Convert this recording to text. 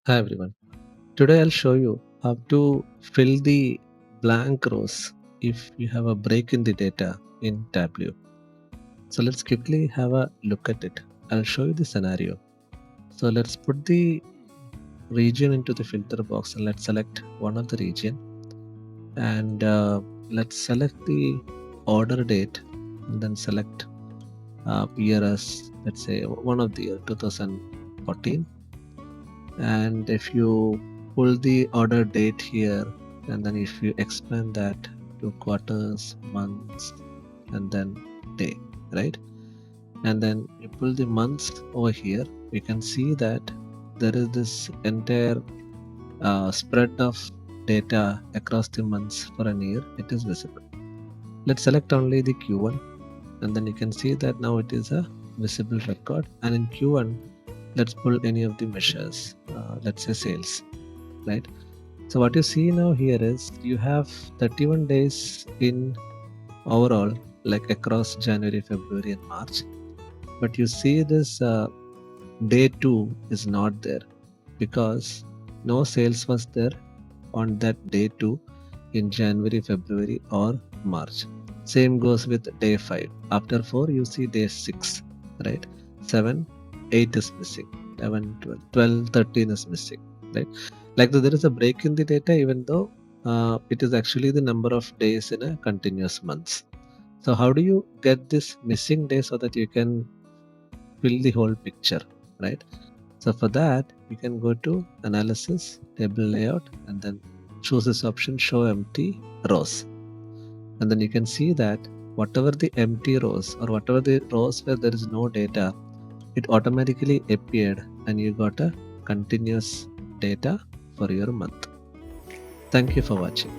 Hi everyone. Today I'll show you how to fill the blank rows if you have a break in the data in Tableau. So let's quickly have a look at it. I'll show you the scenario. So let's put the region into the filter box and let's select one of the region and let's select the order date and then select year as let's say one of the year 2014. And if you pull the order date here and then if you expand that to quarters, months, and then day, right? And then you pull the months over here, you can see that there is this entire spread of data across the months for a year. It is visible. Let's select only the Q1 and then you can see that now it is a visible record. And in Q1, let's pull any of the measures, let's say sales, right? So what you see now here is you have 31 days in overall, like across January, February, and March. But you see this day 2 is not there because no sales was there on that day 2 in January, February, or March. Same goes with day 5. After 4, you see day 6, right? 7, 8 is missing. 11, 12, 12, 13 is missing, right? Like there is a break in the data, even though it is actually the number of days in a continuous month. So how do you get this missing day so that you can fill the whole picture, right? So for that, you can go to analysis, table layout, and then choose this option, show empty rows. And then you can see that whatever the empty rows or whatever the rows where there is no data, it automatically appeared and you got a continuous data for your month. Thank you for watching.